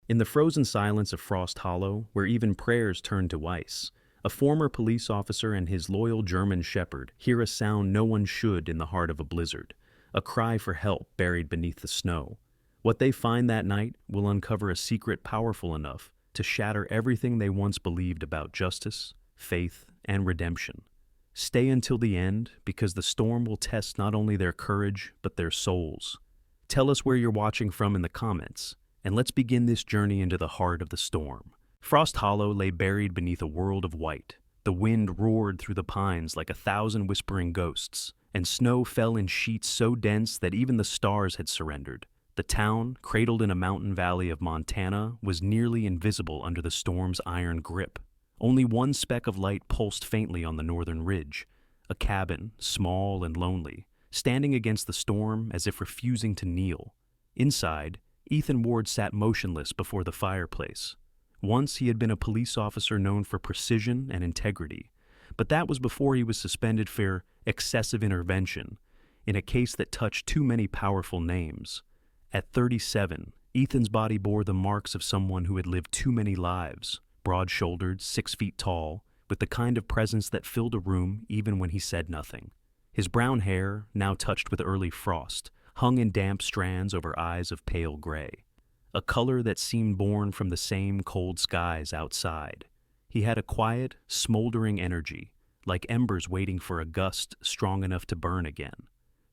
In the frozen silence of Frost Hollow, where even prayers turn to ice, a former police officer and his loyal German shepherd hear a sound no one should in the heart of a blizzard, a cry for help buried beneath the snow. What they find that night will uncover a secret powerful enough to shatter everything they once believed about justice, faith, and redemption. Stay until the end, because the storm will test not only their courage, but their souls. Tell us where you're watching from in the comments, and let's begin this journey into the heart of the storm. Frost Hollow lay buried beneath a world of white. The wind roared through the pines like 1,000 whispering ghosts, and snow fell in sheets so dense that even the stars had surrendered. The town, cradled in a mountain valley of Montana, was nearly invisible under the storm's iron grip. Only one speck of light pulsed faintly on the northern ridge, a cabin, small and lonely, standing against the storm as if refusing to kneel. Inside, Ethan Ward sat motionless before the fireplace. Once he had been a police officer known for precision and integrity, but that was before he was suspended for excessive intervention in a case that touched too many powerful names. At 37, Ethan's body bore the marks of someone who had lived too many lives, broad-shouldered, 6 feet tall, with the kind of presence that filled a room even when he said nothing. His brown hair, now touched with early frost, hung in damp strands over eyes of pale gray, a color that seemed born from the same cold skies outside. He had a quiet, smoldering energy, like embers waiting for a gust strong enough to burn again.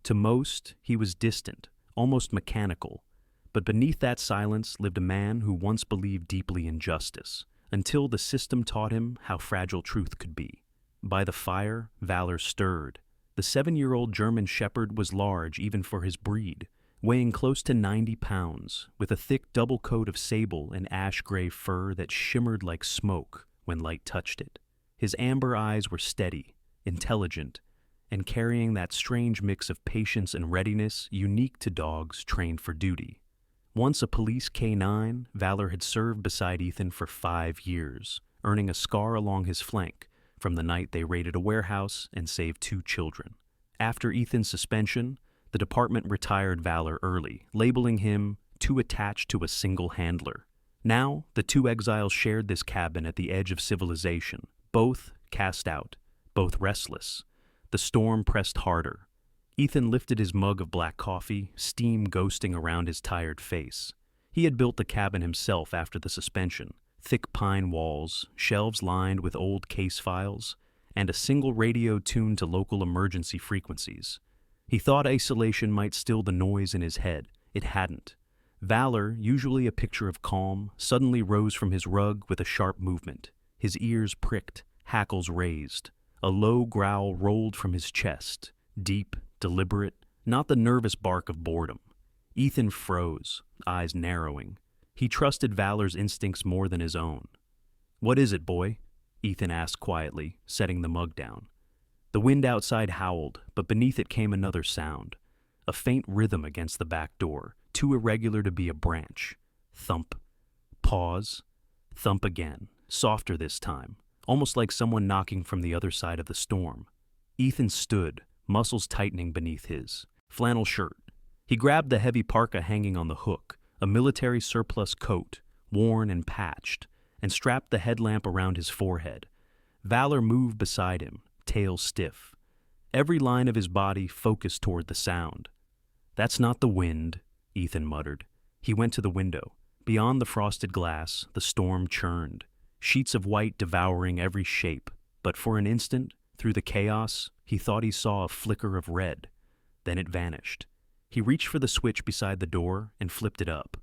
To most, he was distant, almost mechanical, but beneath that silence lived a man who once believed deeply in justice, until the system taught him how fragile truth could be. By the fire, valor stirred. The 7-year-old German shepherd was large even for his breed, weighing close to 90 pounds, with a thick double coat of sable and ash-gray fur that shimmered like smoke when light touched it. His amber eyes were steady, intelligent, and carrying that strange mix of patience and readiness unique to dogs trained for duty. Once a police K-9, Valor had served beside Ethan for 5 years, earning a scar along his flank from the night they raided a warehouse and saved 2 children. After Ethan's suspension, the department retired Valor early, labeling him too attached to a single handler. Now, the 2 exiles shared this cabin at the edge of civilization, both cast out, both restless. The storm pressed harder. Ethan lifted his mug of black coffee, steam ghosting around his tired face. He had built the cabin himself after the suspension, thick pine walls, shelves lined with old case files, and a single radio tuned to local emergency frequencies. He thought isolation might still the noise in his head. It hadn't. Valor, usually a picture of calm, suddenly rose from his rug with a sharp movement. His ears pricked, hackles raised. A low growl rolled from his chest, deep, deliberate, not the nervous bark of boredom. Ethan froze, eyes narrowing. He trusted Valor's instincts more than his own. "What is it, boy?" Ethan asked quietly, setting the mug down. The wind outside howled, but beneath it came another sound, a faint rhythm against the back door, too irregular to be a branch. Thump. Pause. Thump again, softer this time, almost like someone knocking from the other side of the storm. Ethan stood, muscles tightening beneath his flannel shirt. He grabbed the heavy parka hanging on the hook, a military surplus coat, worn and patched, and strapped the headlamp around his forehead. Valor moved beside him, tail stiff. Every line of his body focused toward the sound. "That's not the wind," Ethan muttered. He went to the window. Beyond the frosted glass, the storm churned, sheets of white devouring every shape, but for an instant, through the chaos, he thought he saw a flicker of red. Then it vanished. He reached for the switch beside the door and flipped it up.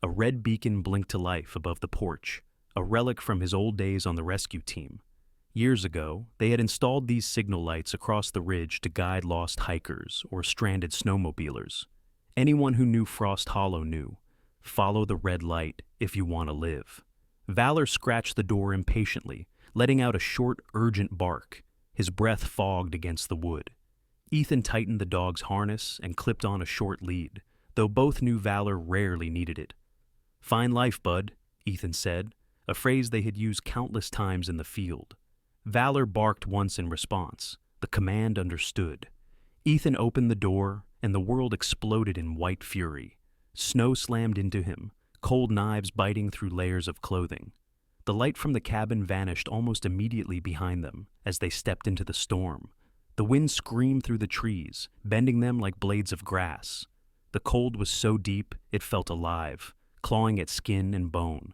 A red beacon blinked to life above the porch, a relic from his old days on the rescue team. Years ago, they had installed these signal lights across the ridge to guide lost hikers or stranded snowmobilers. Anyone who knew Frost Hollow knew. Follow the red light if you want to live. Valor scratched the door impatiently, letting out a short, urgent bark. His breath fogged against the wood. Ethan tightened the dog's harness and clipped on a short lead, though both knew Valor rarely needed it. "Fine life, bud," Ethan said, a phrase they had used countless times in the field. Valor barked once in response. The command understood. Ethan opened the door, and the world exploded in white fury. Snow slammed into him, cold knives biting through layers of clothing. The light from the cabin vanished almost immediately behind them as they stepped into the storm. The wind screamed through the trees, bending them like blades of grass. The cold was so deep it felt alive, clawing at skin and bone.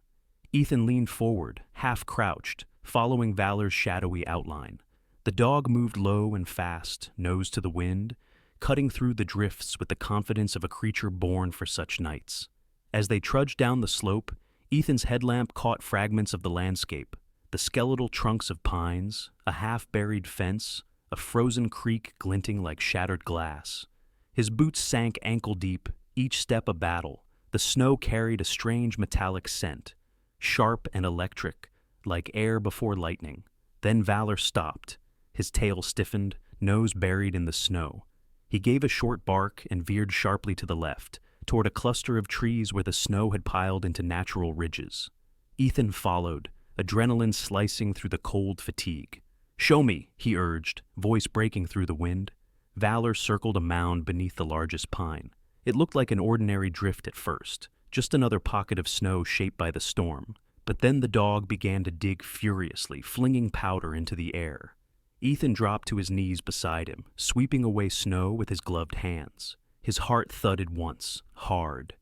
Ethan leaned forward, half crouched, following Valor's shadowy outline. The dog moved low and fast, nose to the wind, cutting through the drifts with the confidence of a creature born for such nights. As they trudged down the slope, Ethan's headlamp caught fragments of the landscape, the skeletal trunks of pines, a half-buried fence, a frozen creek glinting like shattered glass. His boots sank ankle-deep, each step a battle. The snow carried a strange metallic scent, sharp and electric, like air before lightning. Then Valor stopped. His tail stiffened, nose buried in the snow. He gave a short bark and veered sharply to the left, toward a cluster of trees where the snow had piled into natural ridges. Ethan followed, adrenaline slicing through the cold fatigue. "Show me," he urged, voice breaking through the wind. Valor circled a mound beneath the largest pine. It looked like an ordinary drift at first, just another pocket of snow shaped by the storm. But then the dog began to dig furiously, flinging powder into the air. Ethan dropped to his knees beside him, sweeping away snow with his gloved hands. His heart thudded once, hard.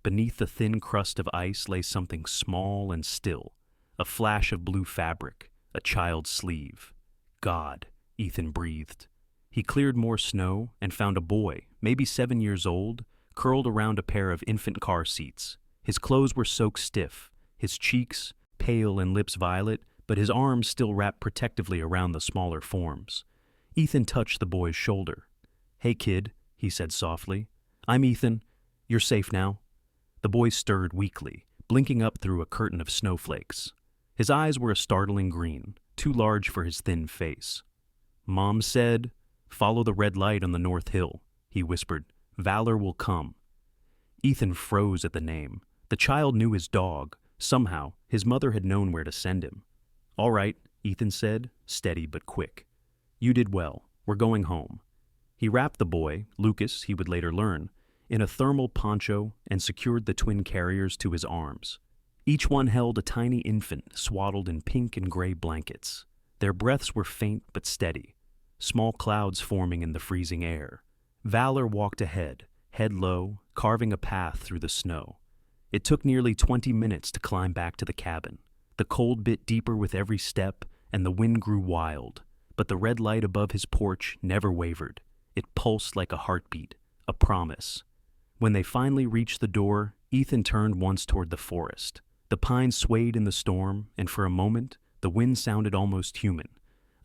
Beneath the thin crust of ice lay something small and still, a flash of blue fabric, a child's sleeve. "God," Ethan breathed. He cleared more snow and found a boy, maybe 7 years old, curled around a pair of infant car seats. His clothes were soaked stiff, his cheeks pale and lips violet, but his arms still wrapped protectively around the smaller forms. Ethan touched the boy's shoulder. "Hey, kid," he said softly. "I'm Ethan. You're safe now." The boy stirred weakly, blinking up through a curtain of snowflakes. His eyes were a startling green, too large for his thin face. "Mom said, follow the red light on the North Hill," he whispered. "Valor will come." Ethan froze at the name. The child knew his dog. Somehow, his mother had known where to send him. "All right," Ethan said, steady but quick. "You did well. We're going home." He wrapped the boy, Lucas, he would later learn, in a thermal poncho and secured the twin carriers to his arms. Each one held a tiny infant swaddled in pink and gray blankets. Their breaths were faint but steady, small clouds forming in the freezing air. Valor walked ahead, head low, carving a path through the snow. It took nearly 20 minutes to climb back to the cabin. The cold bit deeper with every step, and the wind grew wild. But the red light above his porch never wavered. It pulsed like a heartbeat, a promise. When they finally reached the door, Ethan turned once toward the forest. The pines swayed in the storm, and for a moment, the wind sounded almost human,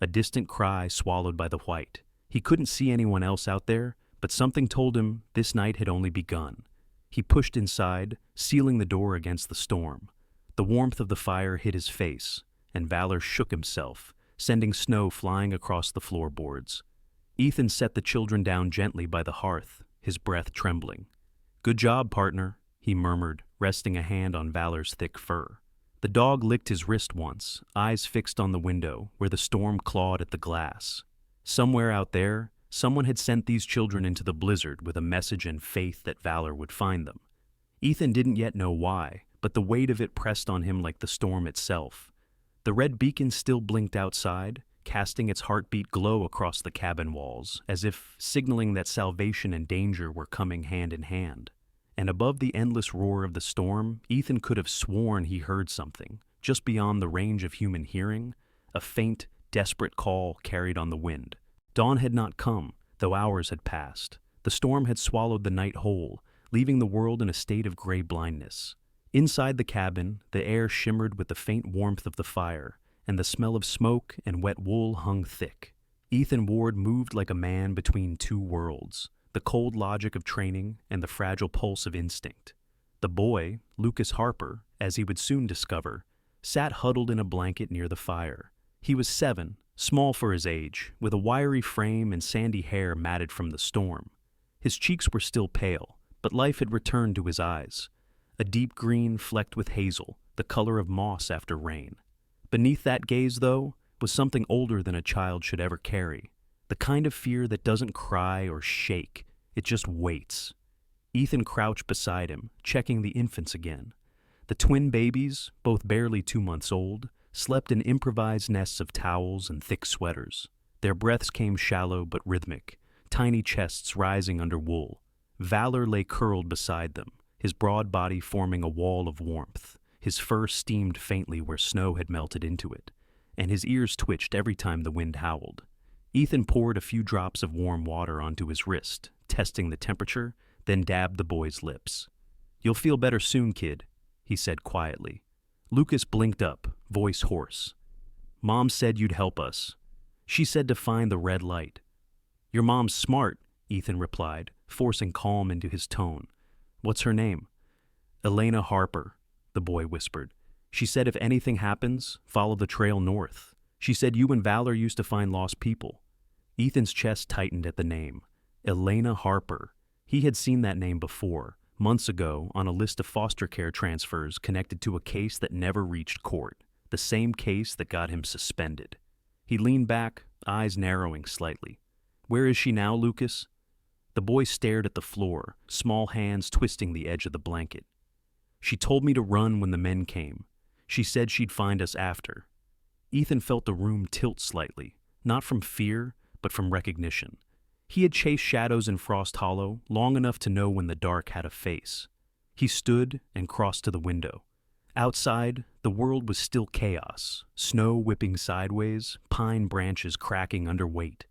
a distant cry swallowed by the white. He couldn't see anyone else out there, but something told him this night had only begun. He pushed inside, sealing the door against the storm. The warmth of the fire hit his face, and Valor shook himself, sending snow flying across the floorboards. Ethan set the children down gently by the hearth, his breath trembling. "Good job, partner," he murmured, resting a hand on Valor's thick fur. The dog licked his wrist once, eyes fixed on the window, where the storm clawed at the glass. Somewhere out there, someone had sent these children into the blizzard with a message and faith that Valor would find them. Ethan didn't yet know why, but the weight of it pressed on him like the storm itself. The red beacon still blinked outside, casting its heartbeat glow across the cabin walls, as if signaling that salvation and danger were coming hand in hand. And above the endless roar of the storm, Ethan could have sworn he heard something, just beyond the range of human hearing, a faint, desperate call carried on the wind. Dawn had not come, though hours had passed. The storm had swallowed the night whole, leaving the world in a state of gray blindness. Inside the cabin, the air shimmered with the faint warmth of the fire, and the smell of smoke and wet wool hung thick. Ethan Ward moved like a man between two worlds, the cold logic of training and the fragile pulse of instinct. The boy, Lucas Harper, as he would soon discover, sat huddled in a blanket near the fire. He was 7, small for his age, with a wiry frame and sandy hair matted from the storm. His cheeks were still pale, but life had returned to his eyes, a deep green flecked with hazel, the color of moss after rain. Beneath that gaze, though, was something older than a child should ever carry, the kind of fear that doesn't cry or shake, it just waits. Ethan crouched beside him, checking the infants again. The twin babies, both barely 2 months old, slept in improvised nests of towels and thick sweaters. Their breaths came shallow but rhythmic, tiny chests rising under wool. Valor lay curled beside them, his broad body forming a wall of warmth. His fur steamed faintly where snow had melted into it, and his ears twitched every time the wind howled. Ethan poured a few drops of warm water onto his wrist, testing the temperature, then dabbed the boy's lips. "You'll feel better soon, kid," he said quietly. Lucas blinked up, voice hoarse. "Mom said you'd help us. She said to find the red light." "Your mom's smart," Ethan replied, forcing calm into his tone. "What's her name?" "Elena Harper," the boy whispered. "She said if anything happens, follow the trail north. She said you and Valor used to find lost people." Ethan's chest tightened at the name. Elena Harper. He had seen that name before, months ago, on a list of foster care transfers connected to a case that never reached court, the same case that got him suspended. He leaned back, eyes narrowing slightly. "Where is she now, Lucas?" The boy stared at the floor, small hands twisting the edge of the blanket. "She told me to run when the men came. She said she'd find us after." Ethan felt the room tilt slightly, not from fear, but from recognition. He had chased shadows in Frost Hollow long enough to know when the dark had a face. He stood and crossed to the window. Outside, the world was still chaos, snow whipping sideways, pine branches cracking under weight.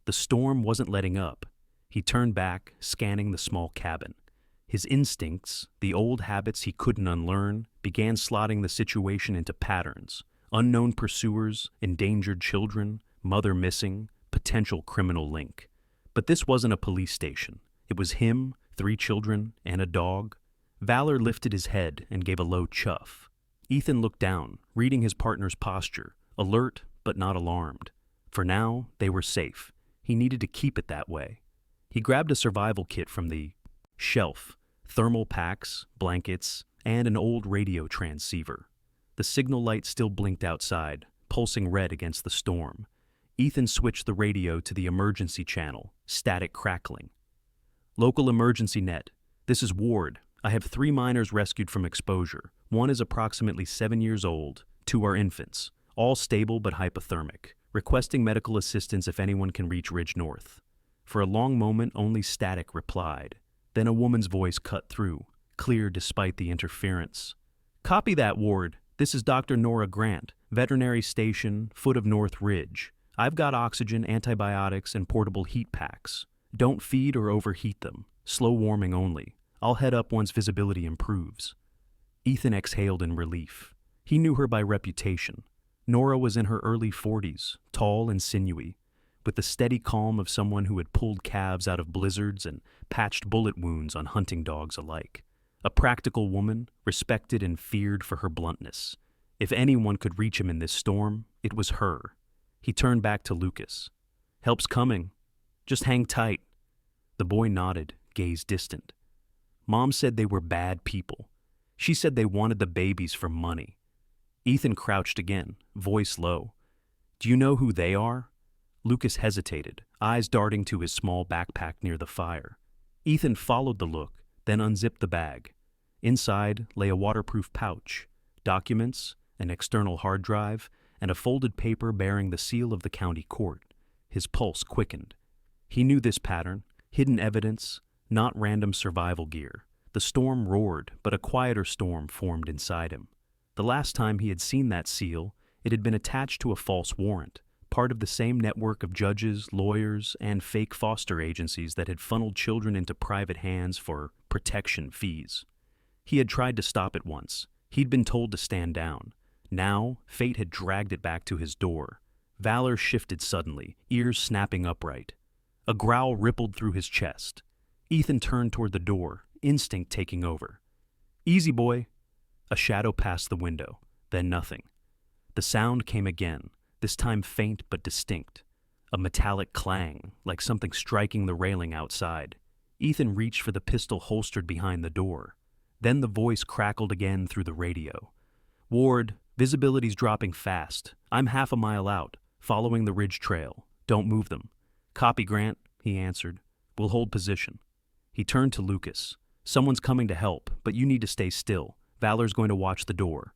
The storm wasn't letting up. He turned back, scanning the small cabin. His instincts, the old habits he couldn't unlearn, began slotting the situation into patterns. Unknown pursuers, endangered children, mother missing, potential criminal link. But this wasn't a police station. It was him, 3 children, and a dog. Valor lifted his head and gave a low chuff. Ethan looked down, reading his partner's posture, alert but not alarmed. For now, they were safe. He needed to keep it that way. He grabbed a survival kit from the shelf, thermal packs, blankets, and an old radio transceiver. The signal light still blinked outside, pulsing red against the storm. Ethan switched the radio to the emergency channel, static crackling. "Local emergency net. This is Ward. I have 3 minors rescued from exposure. 1 is approximately 7 years old, 2 are infants, all stable but hypothermic. Requesting medical assistance if anyone can reach Ridge North." For a long moment, only static replied. Then a woman's voice cut through, clear despite the interference. "Copy that, Ward. This is Dr. Nora Grant, veterinary station, foot of North Ridge. I've got oxygen, antibiotics, and portable heat packs. Don't feed or overheat them. Slow warming only. I'll head up once visibility improves." Ethan exhaled in relief. He knew her by reputation. Nora was in her early 40s, tall and sinewy, with the steady calm of someone who had pulled calves out of blizzards and patched bullet wounds on hunting dogs alike. A practical woman, respected and feared for her bluntness. If anyone could reach him in this storm, it was her. He turned back to Lucas. "Help's coming. Just hang tight." The boy nodded, gaze distant. "Mom said they were bad people. She said they wanted the babies for money." Ethan crouched again, voice low. "Do you know who they are?" Lucas hesitated, eyes darting to his small backpack near the fire. Ethan followed the look, then unzipped the bag. Inside lay a waterproof pouch, documents, an external hard drive, and a folded paper bearing the seal of the county court. His pulse quickened. He knew this pattern, hidden evidence, not random survival gear. The storm roared, but a quieter storm formed inside him. The last time he had seen that seal, it had been attached to a false warrant, part of the same network of judges, lawyers, and fake foster agencies that had funneled children into private hands for protection fees. He had tried to stop it once. He'd been told to stand down. Now, fate had dragged it back to his door. Valor shifted suddenly, ears snapping upright. A growl rippled through his chest. Ethan turned toward the door, instinct taking over. "Easy, boy." A shadow passed the window, then nothing. The sound came again, this time faint but distinct. A metallic clang, like something striking the railing outside. Ethan reached for the pistol holstered behind the door. Then the voice crackled again through the radio. "Ward, visibility's dropping fast. I'm half a mile out, following the ridge trail. Don't move them." "Copy, Grant," he answered. "We'll hold position." He turned to Lucas. "Someone's coming to help, but you need to stay still. Valor's going to watch the door.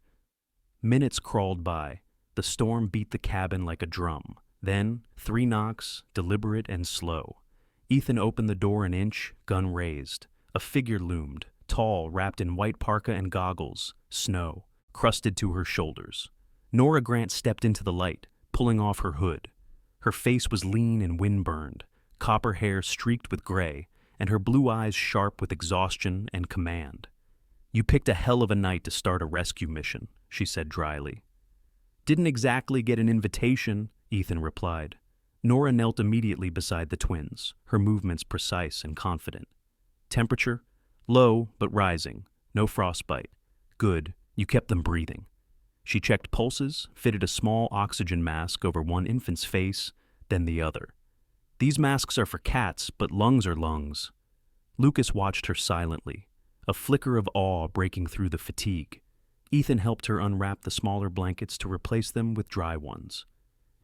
Minutes crawled by. The storm beat the cabin like a drum. Then, 3 knocks, deliberate and slow. Ethan opened the door an inch, gun raised. A figure loomed, tall, wrapped in white parka and goggles, snow, crusted to her shoulders. Nora Grant stepped into the light, pulling off her hood. Her face was lean and wind-burned, copper hair streaked with gray, and her blue eyes sharp with exhaustion and command. "You picked a hell of a night to start a rescue mission," she said dryly. "Didn't exactly get an invitation," Ethan replied. Nora knelt immediately beside the twins, her movements precise and confident. "Temperature? Low, but rising. No frostbite. Good, you kept them breathing." She checked pulses, fitted a small oxygen mask over one infant's face, then the other. "These masks are for cats, but lungs are lungs." Lucas watched her silently, a flicker of awe breaking through the fatigue. Ethan helped her unwrap the smaller blankets to replace them with dry ones.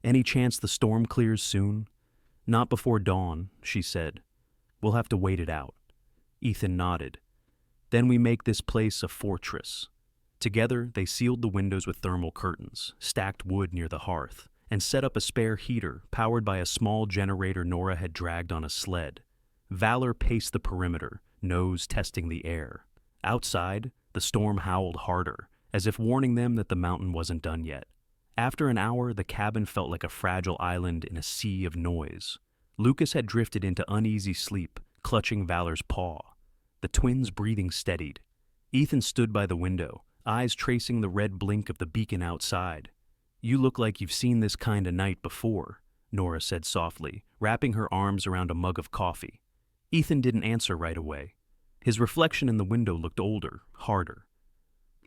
"Any chance the storm clears soon?" "Not before dawn," she said. "We'll have to wait it out." Ethan nodded. "Then we make this place a fortress." Together, they sealed the windows with thermal curtains, stacked wood near the hearth, and set up a spare heater powered by a small generator Nora had dragged on a sled. Valor paced the perimeter, nose testing the air. Outside, the storm howled harder, as if warning them that the mountain wasn't done yet. After an hour, the cabin felt like a fragile island in a sea of noise. Lucas had drifted into uneasy sleep, clutching Valor's paw. The twins' breathing steadied. Ethan stood by the window, eyes tracing the red blink of the beacon outside. "You look like you've seen this kind of night before," Nora said softly, wrapping her arms around a mug of coffee. Ethan didn't answer right away. His reflection in the window looked older, harder.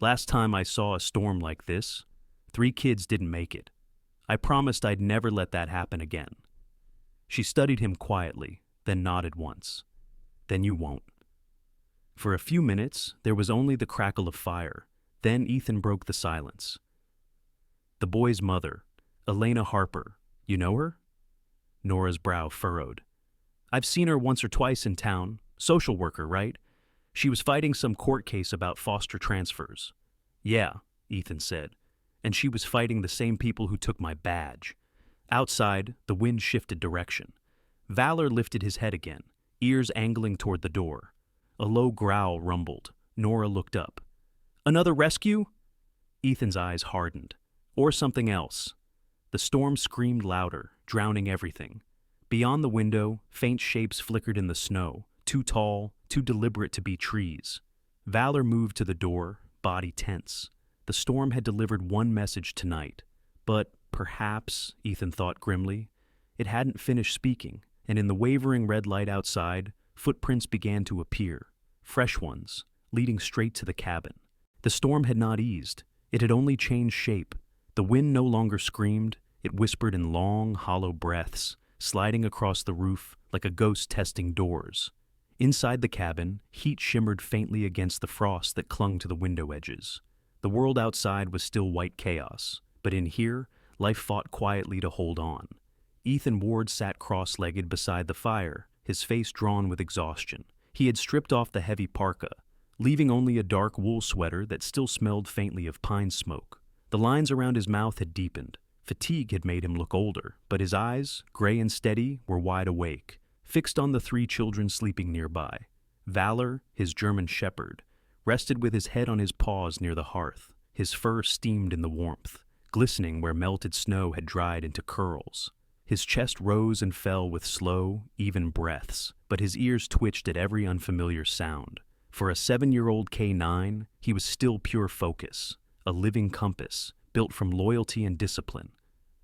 "Last time I saw a storm like this, 3 kids didn't make it. I promised I'd never let that happen again." She studied him quietly, then nodded once. "Then you won't." For a few minutes, there was only the crackle of fire. Then Ethan broke the silence. "The boy's mother, Elena Harper, you know her?" Nora's brow furrowed. "I've seen her once or twice in town. Social worker, right? She was fighting some court case about foster transfers." "Yeah," Ethan said. "And she was fighting the same people who took my badge." Outside, the wind shifted direction. Valor lifted his head again, ears angling toward the door. A low growl rumbled. Nora looked up. "Another rescue?" Ethan's eyes hardened. "Or something else." The storm screamed louder, drowning everything. Beyond the window, faint shapes flickered in the snow, too tall, too deliberate to be trees. Valor moved to the door, body tense. The storm had delivered one message tonight. But perhaps, Ethan thought grimly, it hadn't finished speaking, and in the wavering red light outside, footprints began to appear, fresh ones, leading straight to the cabin. The storm had not eased. It had only changed shape. The wind no longer screamed. It whispered in long, hollow breaths, sliding across the roof like a ghost testing doors. Inside the cabin, heat shimmered faintly against the frost that clung to the window edges. The world outside was still white chaos, but in here, life fought quietly to hold on. Ethan Ward sat cross-legged beside the fire, his face drawn with exhaustion. He had stripped off the heavy parka, leaving only a dark wool sweater that still smelled faintly of pine smoke. The lines around his mouth had deepened. Fatigue had made him look older, but his eyes, gray and steady, were wide awake, fixed on the 3 children sleeping nearby. Valor, his German shepherd, rested with his head on his paws near the hearth. His fur steamed in the warmth, glistening where melted snow had dried into curls. His chest rose and fell with slow, even breaths, but his ears twitched at every unfamiliar sound. For a 7-year-old K9, he was still pure focus, a living compass, built from loyalty and discipline.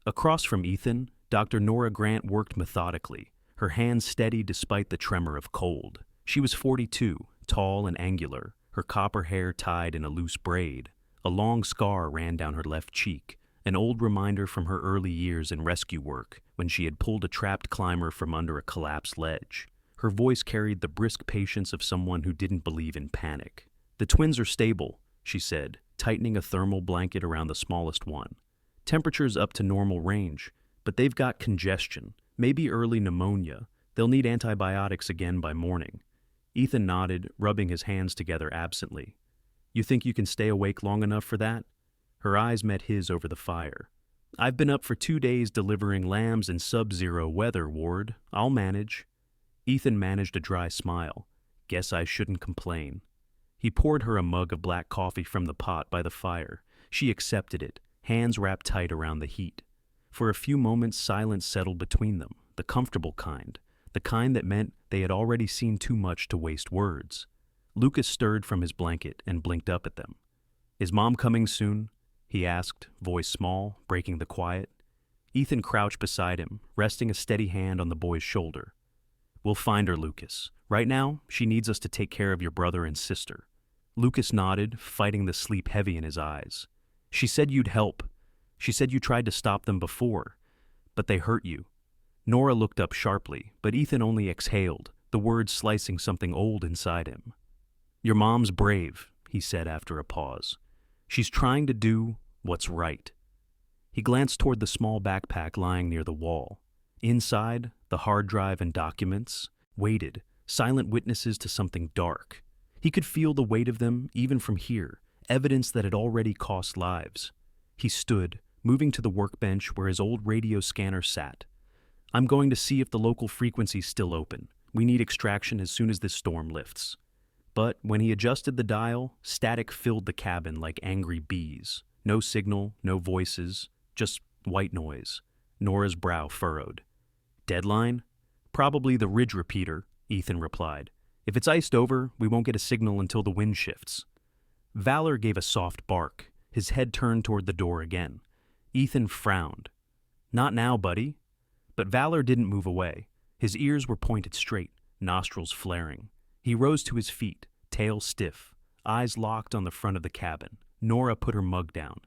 Across from Ethan, Dr. Nora Grant worked methodically, her hands steady despite the tremor of cold. She was 42, tall and angular, her copper hair tied in a loose braid. A long scar ran down her left cheek, an old reminder from her early years in rescue work when she had pulled a trapped climber from under a collapsed ledge. Her voice carried the brisk patience of someone who didn't believe in panic. "The twins are stable," she said, tightening a thermal blanket around the smallest one. "Temperature's up to normal range, but they've got congestion, maybe early pneumonia. They'll need antibiotics again by morning." Ethan nodded, rubbing his hands together absently. You think you can stay awake long enough for that? Her eyes met his over the fire. I've been up for 2 days delivering lambs in sub-zero weather, Ward. I'll manage. Ethan managed a dry smile. Guess I shouldn't complain. He poured her a mug of black coffee from the pot by the fire. She accepted it, hands wrapped tight around the heat. For a few moments silence settled between them, the comfortable kind, the kind that meant they had already seen too much to waste words. Lucas stirred from his blanket and blinked up at them. Is Mom coming soon? He asked, voice small, breaking the quiet. Ethan crouched beside him, resting a steady hand on the boy's shoulder. We'll find her, Lucas. Right now, she needs us to take care of your brother and sister. Lucas nodded, fighting the sleep heavy in his eyes. She said you'd help. She said you tried to stop them before, but they hurt you. Nora looked up sharply, but Ethan only exhaled, the words slicing something old inside him. Your mom's brave, he said after a pause. She's trying to do what's right. He glanced toward the small backpack lying near the wall. Inside, the hard drive and documents waited, silent witnesses to something dark. He could feel the weight of them even from here, evidence that had already cost lives. He stood, moving to the workbench where his old radio scanner sat. I'm going to see if the local frequency's still open. We need extraction as soon as this storm lifts. But when he adjusted the dial, static filled the cabin like angry bees. No signal, no voices, just white noise. Nora's brow furrowed. Deadline? Probably the ridge repeater, Ethan replied. If it's iced over, we won't get a signal until the wind shifts. Valor gave a soft bark, his head turned toward the door again. Ethan frowned. Not now, buddy. But Valor didn't move away. His ears were pointed straight, nostrils flaring. He rose to his feet, tail stiff, eyes locked on the front of the cabin. Nora put her mug down.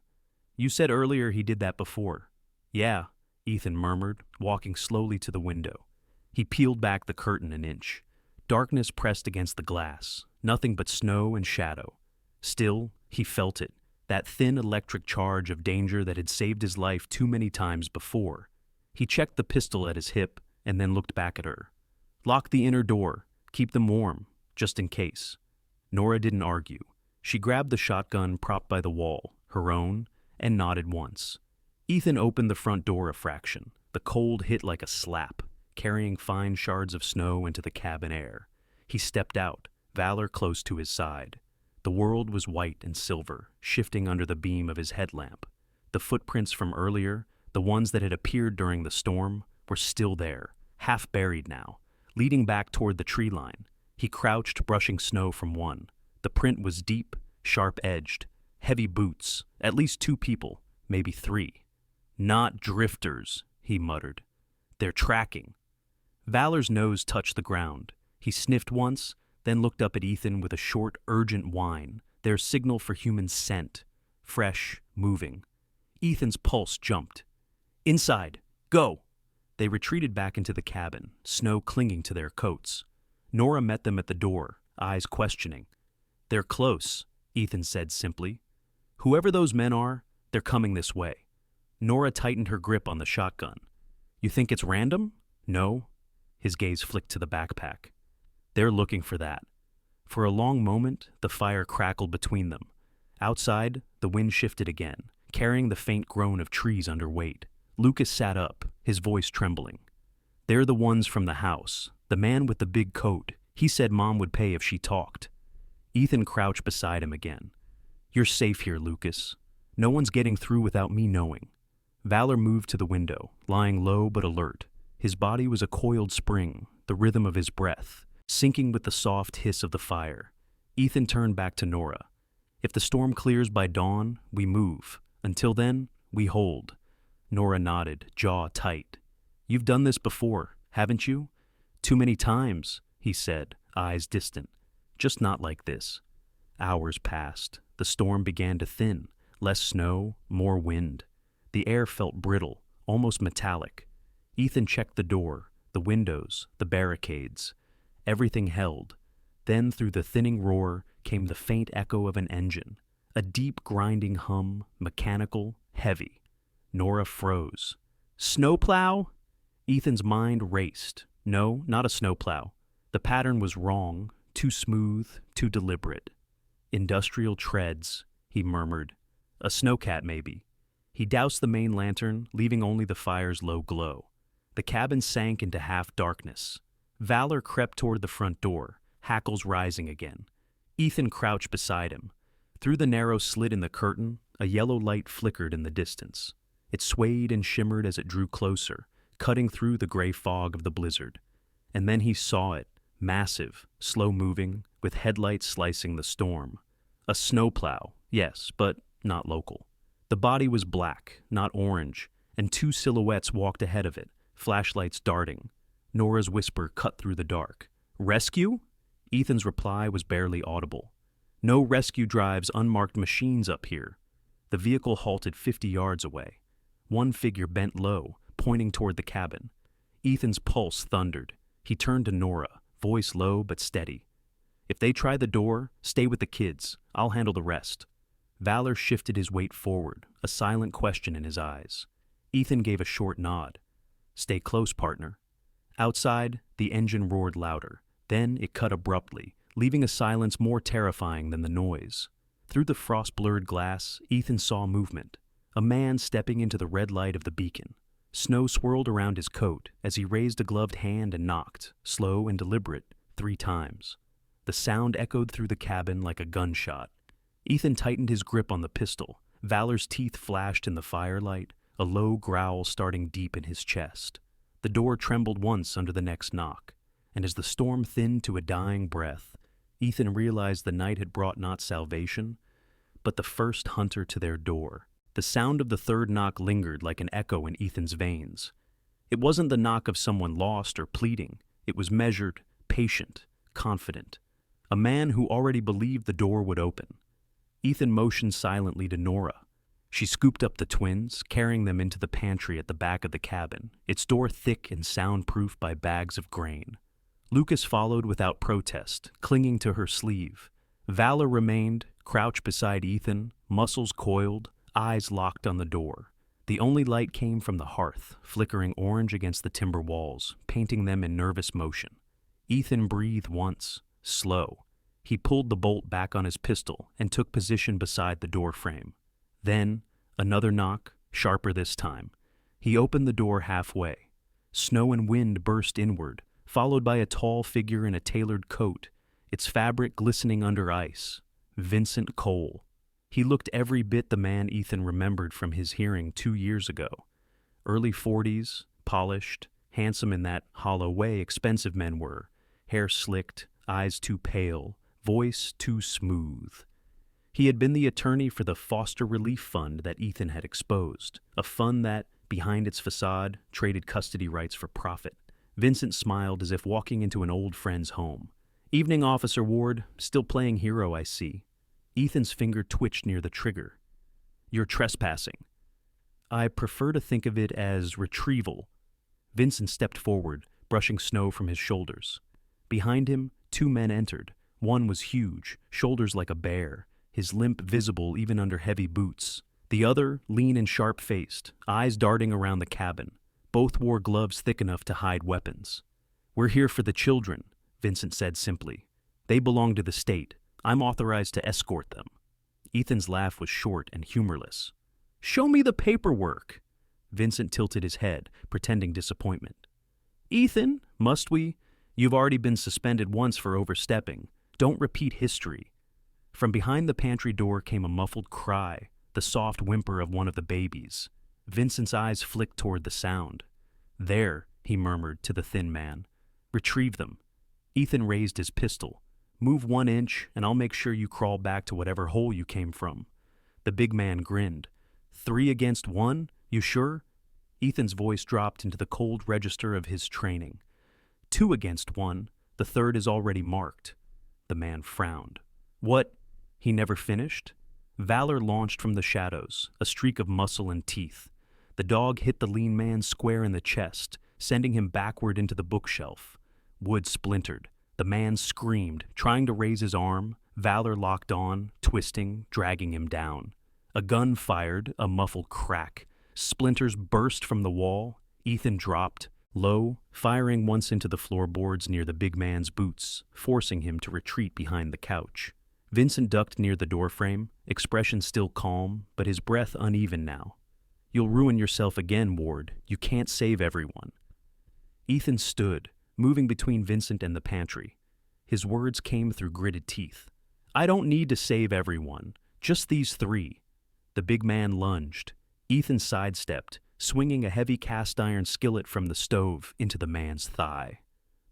You said earlier he did that before. Yeah, Ethan murmured, walking slowly to the window. He peeled back the curtain an inch. Darkness pressed against the glass, nothing but snow and shadow. Still, he felt it, that thin electric charge of danger that had saved his life too many times before. He checked the pistol at his hip and then looked back at her. Lock the inner door. Keep them warm, just in case. Nora didn't argue. She grabbed the shotgun propped by the wall, her own, and nodded once. Ethan opened the front door a fraction. The cold hit like a slap, carrying fine shards of snow into the cabin air. He stepped out, Valor close to his side. The world was white and silver, shifting under the beam of his headlamp. The footprints from earlier, the ones that had appeared during the storm, were still there, half buried now, leading back toward the tree line. He crouched, brushing snow from one. The print was deep, sharp-edged, heavy boots, at least 2 people, maybe 3. Not drifters, he muttered. They're tracking. Valor's nose touched the ground. He sniffed once, then looked up at Ethan with a short, urgent whine, their signal for human scent, fresh, moving. Ethan's pulse jumped. Inside! Go! They retreated back into the cabin, snow clinging to their coats. Nora met them at the door, eyes questioning. They're close, Ethan said simply. Whoever those men are, they're coming this way. Nora tightened her grip on the shotgun. You think it's random? No. His gaze flicked to the backpack. They're looking for that. For a long moment, the fire crackled between them. Outside, the wind shifted again, carrying the faint groan of trees under weight. Lucas sat up, his voice trembling. They're the ones from the house. The man with the big coat. He said Mom would pay if she talked. Ethan crouched beside him again. You're safe here, Lucas. No one's getting through without me knowing. Valor moved to the window, lying low but alert. His body was a coiled spring, the rhythm of his breath, syncing with the soft hiss of the fire. Ethan turned back to Nora. If the storm clears by dawn, we move. Until then, we hold. Nora nodded, jaw tight. You've done this before, haven't you? Too many times, he said, eyes distant. Just not like this. Hours passed. The storm began to thin. Less snow, more wind. The air felt brittle, almost metallic. Ethan checked the door, the windows, the barricades. Everything held. Then through the thinning roar came the faint echo of an engine. A deep grinding hum, mechanical, heavy. Nora froze. Snowplow? Ethan's mind raced. No, not a snowplow. The pattern was wrong, too smooth, too deliberate. Industrial treads, he murmured. A snowcat, maybe. He doused the main lantern, leaving only the fire's low glow. The cabin sank into half-darkness. Valor crept toward the front door, hackles rising again. Ethan crouched beside him. Through the narrow slit in the curtain, a yellow light flickered in the distance. It swayed and shimmered as it drew closer, cutting through the gray fog of the blizzard. And then he saw it, massive, slow-moving, with headlights slicing the storm. A snowplow, yes, but not local. The body was black, not orange, and two silhouettes walked ahead of it, flashlights darting. Nora's whisper cut through the dark. "Rescue?" Ethan's reply was barely audible. "No rescue drives unmarked machines up here." The vehicle halted 50 yards away. One figure bent low, pointing toward the cabin. Ethan's pulse thundered. He turned to Nora, voice low but steady. "If they try the door, stay with the kids. I'll handle the rest." Valor shifted his weight forward, a silent question in his eyes. Ethan gave a short nod. "Stay close, partner." Outside, the engine roared louder. Then it cut abruptly, leaving a silence more terrifying than the noise. Through the frost-blurred glass, Ethan saw movement. A man stepping into the red light of the beacon. Snow swirled around his coat as he raised a gloved hand and knocked, slow and deliberate, 3 times. The sound echoed through the cabin like a gunshot. Ethan tightened his grip on the pistol. Valor's teeth flashed in the firelight, a low growl starting deep in his chest. The door trembled once under the next knock, and as the storm thinned to a dying breath, Ethan realized the night had brought not salvation, but the first hunter to their door. The sound of the third knock lingered like an echo in Ethan's veins. It wasn't the knock of someone lost or pleading. It was measured, patient, confident. A man who already believed the door would open. Ethan motioned silently to Nora. She scooped up the twins, carrying them into the pantry at the back of the cabin, its door thick and soundproof by bags of grain. Lucas followed without protest, clinging to her sleeve. Valor remained, crouched beside Ethan, muscles coiled, eyes locked on the door. The only light came from the hearth, flickering orange against the timber walls, painting them in nervous motion. Ethan breathed once, slow. He pulled the bolt back on his pistol and took position beside the door frame. Then, another knock, sharper this time. He opened the door halfway. Snow and wind burst inward, followed by a tall figure in a tailored coat, its fabric glistening under ice. Vincent Cole. He looked every bit the man Ethan remembered from his hearing 2 years ago. Early 40s, polished, handsome in that hollow way expensive men were, hair slicked, eyes too pale, voice too smooth. He had been the attorney for the Foster Relief Fund that Ethan had exposed, a fund that, behind its facade, traded custody rights for profit. Vincent smiled as if walking into an old friend's home. "Evening, Officer Ward. Still playing hero, I see." Ethan's finger twitched near the trigger. "You're trespassing." "I prefer to think of it as retrieval." Vincent stepped forward, brushing snow from his shoulders. Behind him, 2 men entered. One was huge, shoulders like a bear, his limp visible even under heavy boots. The other, lean and sharp-faced, eyes darting around the cabin. Both wore gloves thick enough to hide weapons. "We're here for the children," Vincent said simply. "They belong to the state. I'm authorized to escort them." Ethan's laugh was short and humorless. "Show me the paperwork." Vincent tilted his head, pretending disappointment. "Ethan, must we? You've already been suspended once for overstepping. Don't repeat history." From behind the pantry door came a muffled cry, the soft whimper of one of the babies. Vincent's eyes flicked toward the sound. "There," he murmured to the thin man. "Retrieve them." Ethan raised his pistol. "Move 1 inch, and I'll make sure you crawl back to whatever hole you came from." The big man grinned. 3 against 1? You sure?" Ethan's voice dropped into the cold register of his training. 2 against 1. The third is already marked." The man frowned. "What?" He never finished. Valor launched from the shadows, a streak of muscle and teeth. The dog hit the lean man square in the chest, sending him backward into the bookshelf. Wood splintered. The man screamed, trying to raise his arm. Valor locked on, twisting, dragging him down. A gun fired, a muffled crack. Splinters burst from the wall. Ethan dropped, low, firing once into the floorboards near the big man's boots, forcing him to retreat behind the couch. Vincent ducked near the doorframe, expression still calm, but his breath uneven now. "You'll ruin yourself again, Ward. You can't save everyone." Ethan stood, moving between Vincent and the pantry. His words came through gritted teeth. "I don't need to save everyone. Just these three." The big man lunged. Ethan sidestepped, swinging a heavy cast-iron skillet from the stove into the man's thigh.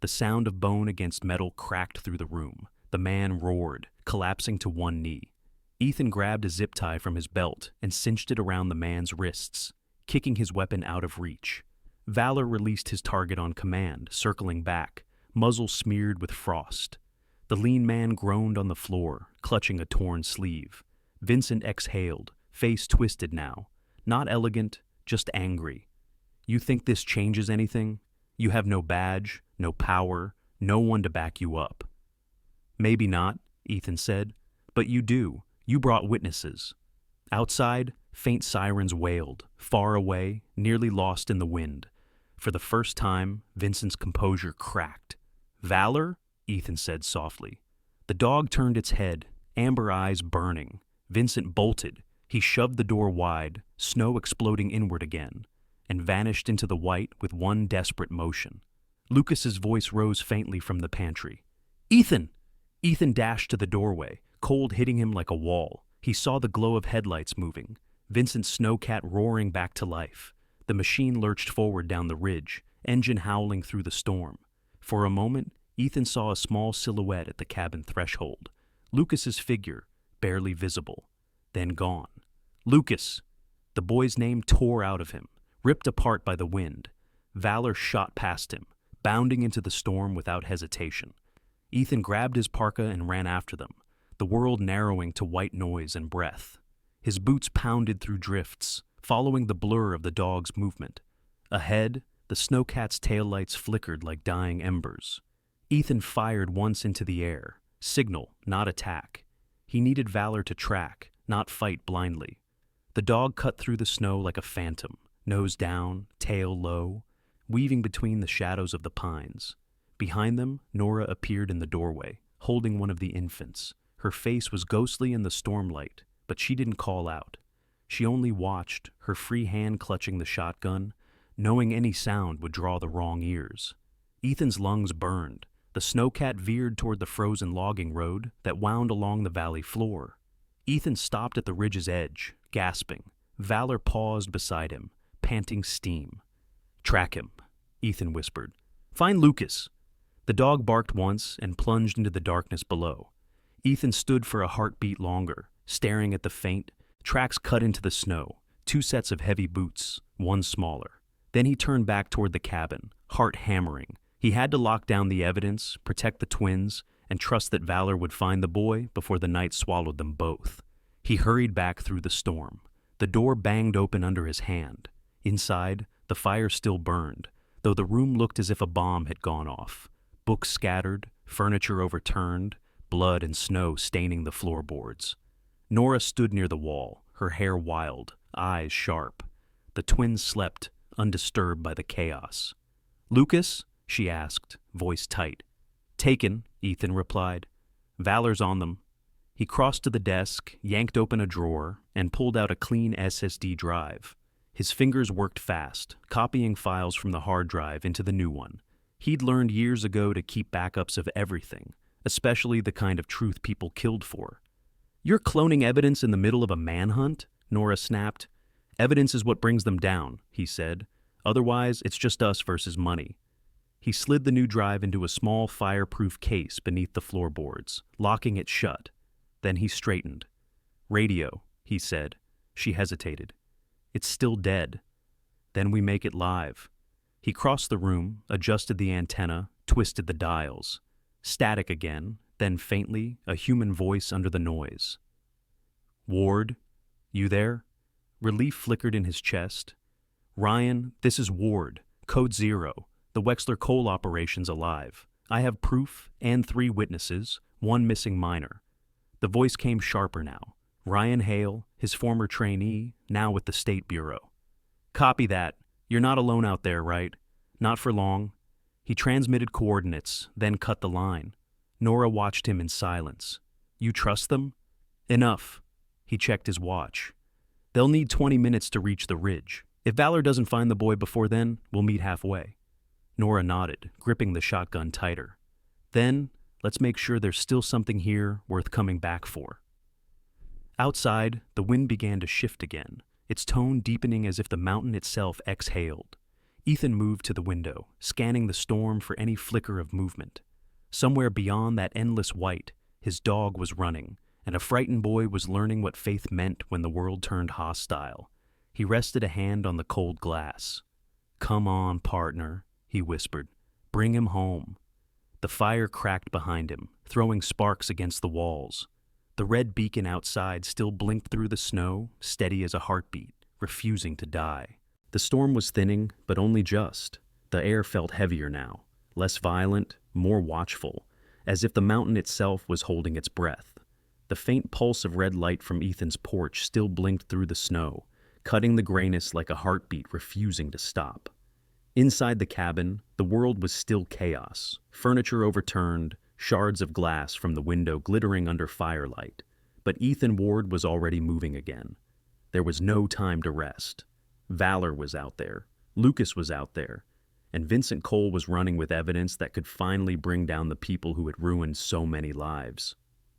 The sound of bone against metal cracked through the room. The man roared, collapsing to one knee. Ethan grabbed a zip tie from his belt and cinched it around the man's wrists, kicking his weapon out of reach. Valor released his target on command, circling back, muzzle smeared with frost. The lean man groaned on the floor, clutching a torn sleeve. Vincent exhaled, face twisted now. Not elegant, just angry. "You think this changes anything? You have no badge, no power, no one to back you up." "Maybe not," Ethan said, "but you do. You brought witnesses." Outside, faint sirens wailed, far away, nearly lost in the wind. For the first time, Vincent's composure cracked. "Valor?" Ethan said softly. The dog turned its head, amber eyes burning. Vincent bolted. He shoved the door wide, snow exploding inward again, and vanished into the white with one desperate motion. Lucas's voice rose faintly from the pantry. "Ethan!" Ethan dashed to the doorway, cold hitting him like a wall. He saw the glow of headlights moving, Vincent's snowcat roaring back to life. The machine lurched forward down the ridge, engine howling through the storm. For a moment, Ethan saw a small silhouette at the cabin threshold. Lucas's figure, barely visible, then gone. "Lucas!" The boy's name tore out of him, ripped apart by the wind. Valor shot past him, bounding into the storm without hesitation. Ethan grabbed his parka and ran after them, the world narrowing to white noise and breath. His boots pounded through drifts, following the blur of the dog's movement. Ahead, the snowcat's taillights flickered like dying embers. Ethan fired once into the air, signal, not attack. He needed Valor to track, not fight blindly. The dog cut through the snow like a phantom, nose down, tail low, weaving between the shadows of the pines. Behind them, Nora appeared in the doorway, holding one of the infants. Her face was ghostly in the stormlight, but she didn't call out. She only watched, her free hand clutching the shotgun, knowing any sound would draw the wrong ears. Ethan's lungs burned. The snowcat veered toward the frozen logging road that wound along the valley floor. Ethan stopped at the ridge's edge, gasping. Valor paused beside him, panting steam. "Track him," Ethan whispered. "Find Lucas." The dog barked once and plunged into the darkness below. Ethan stood for a heartbeat longer, staring at the faint tracks cut into the snow, 2 sets of heavy boots, one smaller. Then he turned back toward the cabin, heart hammering. He had to lock down the evidence, protect the twins, and trust that Valor would find the boy before the night swallowed them both. He hurried back through the storm. The door banged open under his hand. Inside, the fire still burned, though the room looked as if a bomb had gone off. Books scattered, furniture overturned, blood and snow staining the floorboards. Nora stood near the wall, her hair wild, eyes sharp. The twins slept, undisturbed by the chaos. "Lucas?" she asked, voice tight. "Taken," Ethan replied. "Valor's on them." He crossed to the desk, yanked open a drawer, and pulled out a clean SSD drive. His fingers worked fast, copying files from the hard drive into the new one. He'd learned years ago to keep backups of everything, especially the kind of truth people killed for. "You're cloning evidence in the middle of a manhunt?" Nora snapped. "Evidence is what brings them down," he said. "Otherwise, it's just us versus money." He slid the new drive into a small fireproof case beneath the floorboards, locking it shut. Then he straightened. "Radio," he said. She hesitated. "It's still dead." "Then we make it live." He crossed the room, adjusted the antenna, twisted the dials. Static again, then faintly, a human voice under the noise. "Ward, you there?" Relief flickered in his chest. "Ryan, this is Ward, Code 0. The Wexler coal operation's alive. I have proof and 3 witnesses, 1 missing minor." The voice came sharper now. Ryan Hale, his former trainee, now with the State Bureau. "Copy that. You're not alone out there, right? Not for long." He transmitted coordinates, then cut the line. Nora watched him in silence. You trust them? Enough. He checked his watch. They'll need 20 minutes to reach the ridge. If Valor doesn't find the boy before then, we'll meet halfway. Nora nodded, gripping the shotgun tighter. Then, let's make sure there's still something here worth coming back for. Outside, the wind began to shift again, its tone deepening as if the mountain itself exhaled. Ethan moved to the window, scanning the storm for any flicker of movement. Somewhere beyond that endless white, his dog was running, and a frightened boy was learning what faith meant when the world turned hostile. He rested a hand on the cold glass. "Come on, partner," he whispered. "Bring him home." The fire cracked behind him, throwing sparks against the walls. The red beacon outside still blinked through the snow, steady as a heartbeat, refusing to die. The storm was thinning, but only just. The air felt heavier now, less violent, more watchful, as if the mountain itself was holding its breath. The faint pulse of red light from Ethan's porch still blinked through the snow, cutting the grayness like a heartbeat refusing to stop. Inside the cabin, the world was still chaos, furniture overturned, shards of glass from the window glittering under firelight. But Ethan Ward was already moving again. There was no time to rest. Valor was out there, Lucas was out there, and Vincent Cole was running with evidence that could finally bring down the people who had ruined so many lives.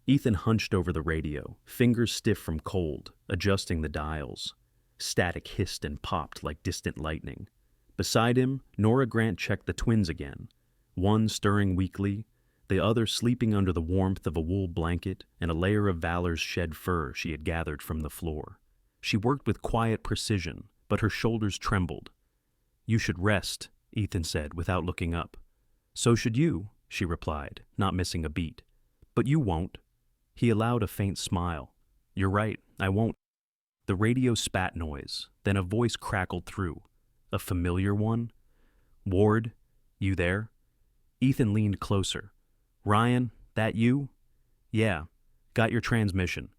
Ethan hunched over the radio, fingers stiff from cold, adjusting the dials. Static hissed and popped like distant lightning. Beside him, Nora Grant checked the twins again, one stirring weakly, the other sleeping under the warmth of a wool blanket and a layer of Valor's shed fur she had gathered from the floor. She worked with quiet precision, but her shoulders trembled. "You should rest," Ethan said without looking up. "So should you," she replied, not missing a beat. "But you won't." He allowed a faint smile. "You're right, I won't." The radio spat noise, then a voice crackled through. A familiar one? "Ward, you there?" Ethan leaned closer. "Ryan, that you?" "Yeah, got your transmission.